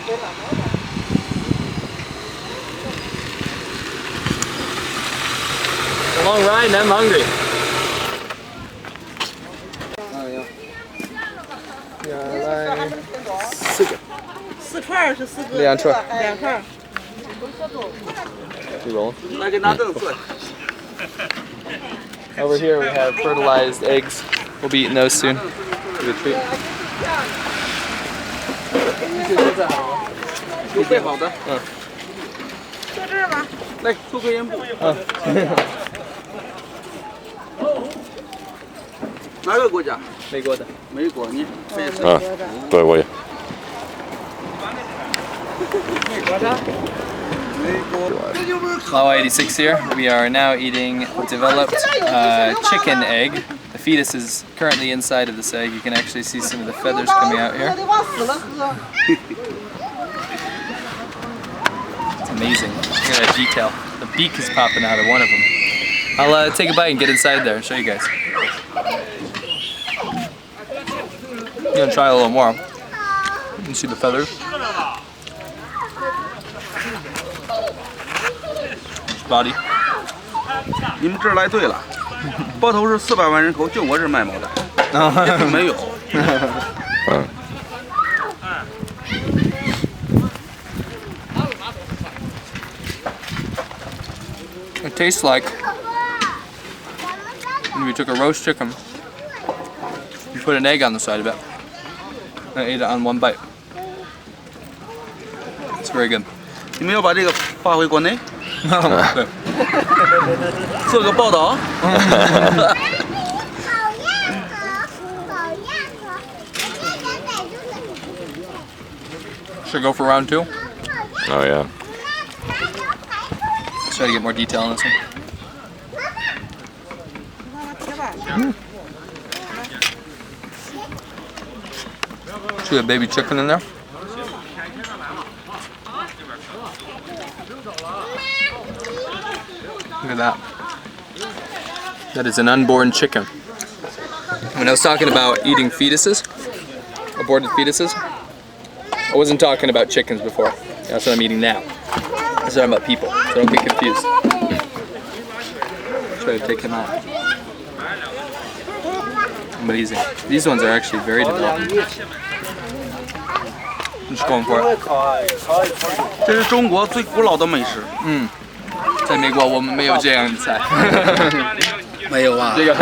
A long ride and I'm hungry. Over here we have fertilized eggs. We'll be eating those soon. Good treat. 有备好的。嗯。在这儿吗？来，抽根烟布。嗯。哪个国家？美国的。美国，你非是。啊，对，我也。Laowa 86 here. We are now eating developed chicken egg. The fetus is currently inside of this egg. You can actually see some of the feathers coming out here. It's amazing. Look at that detail. The beak is popping out of one of them. I'll take a bite and get inside there and show you guys. I'm gonna try a little more. You can see the feathers. Body. 你们这儿来对了，包头市400万人口，就我这儿卖毛蛋，别处没有。It tastes like if you took a roast chicken, you put an egg on the side of it, and ate it on one bite. It's very good. 你们要把这个发回国内？做个报道。Should I go for round 2? Oh yeah. Let's try to get more detail on this one. See a baby chicken in there? Look at that. That is an unborn chicken. When I was talking about eating fetuses, aborted fetuses, I wasn't talking about chickens before. That's what I'm eating now. I was talking about people, so don't get confused. Try to take him out. Amazing. These ones are actually very developed. I'm just going for it. 这是中国最古老的美食。在美国我们没有这样的菜。没有啊。这个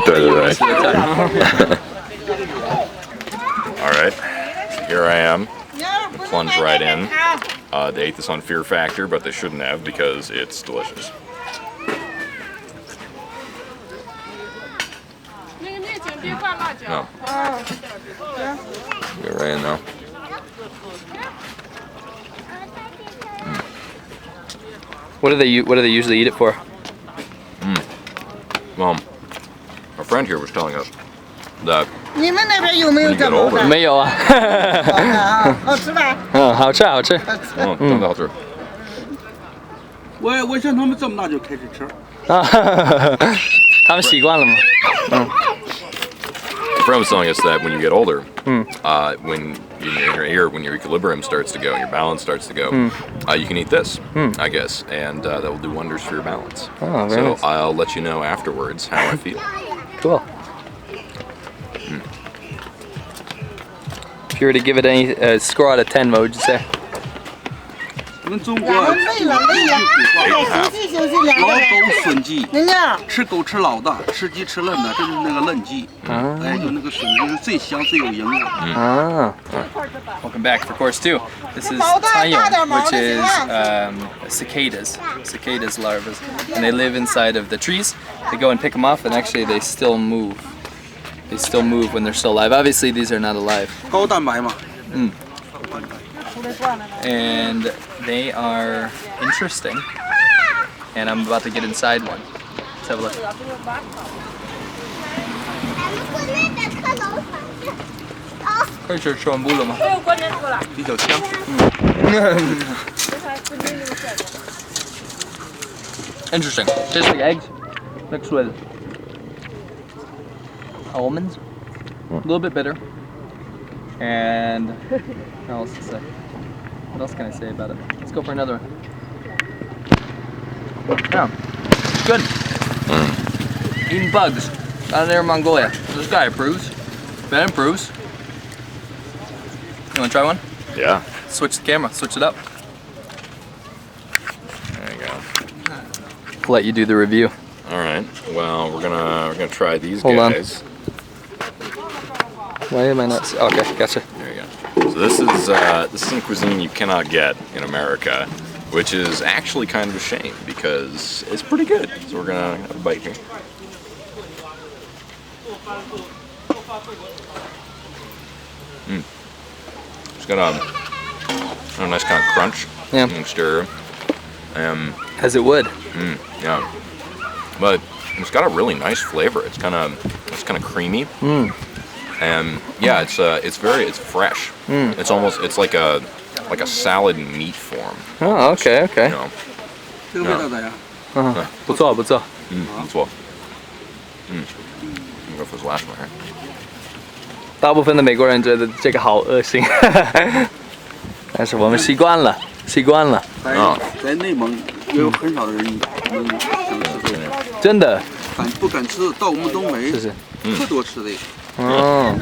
对对对。All right, here I am. Plunge right in. They ate this on Fear Factor, but they shouldn't have because it's delicious. No. Get right in though. What do they usually eat it for? Well, our friend here was telling us that 你们那边有没有这种的？没有啊。好吃吧？好吃好吃。真的好吃。我像他们这么大就开始吃。他们习惯了吗？ A friend was telling us that when you get older, when when your equilibrium starts to go and your balance starts to go, you can eat this, I guess, and that will do wonders for your balance. Oh, very nice. I'll let you know afterwards how I feel. Cool. If you were to give it any score out of 10, what would you say? 跟中国老狗笋鸡，吃狗吃老的，吃鸡吃嫩的，这就是那个嫩鸡。哎，有那个笋鸡是最香最有营养。Welcome back for course 2. This is taillon, which is cicadas. Cicadas larvae, and they live inside of the trees. They go and pick them off, and actually they still move. They still move when they're still alive. Obviously, these are not alive. 高蛋白嘛。And they are interesting. And I'm about to get inside one. Let's have a look. 可以吃全部了吗？比较香。Interesting. Tastes like eggs mixed with almonds. A little bit bitter. And what else to say? What else can I say about it? Let's go for another one. Yeah, good. Eating bugs out of Inner Mongolia. This guy approves. Ben approves. You want to try one? Yeah. Switch the camera. Switch it up. There you go. I'll let you do the review. All right. Well, we're gonna try these Hold guys. Why am I not? Okay, gotcha. There you go. So this is some cuisine you cannot get in America, which is actually kind of a shame because it's pretty good. So we're gonna have a bite here. It's got a nice kind of crunch. Yeah. And stir. As it would. Yeah. But it's got a really nice flavor. It's kind of creamy. And yeah, it's fresh. It's like a salad meat form. Oh, okay, okay. You know. 这个味道咋样？不错，不错。不错。Go for this last one, right? 大部分的美国人觉得这个好恶心，但是我们习惯了，习惯了。在内蒙也有很少的人能想吃这个，真的。不敢吃，到我们东北是是。特多吃这个。哦。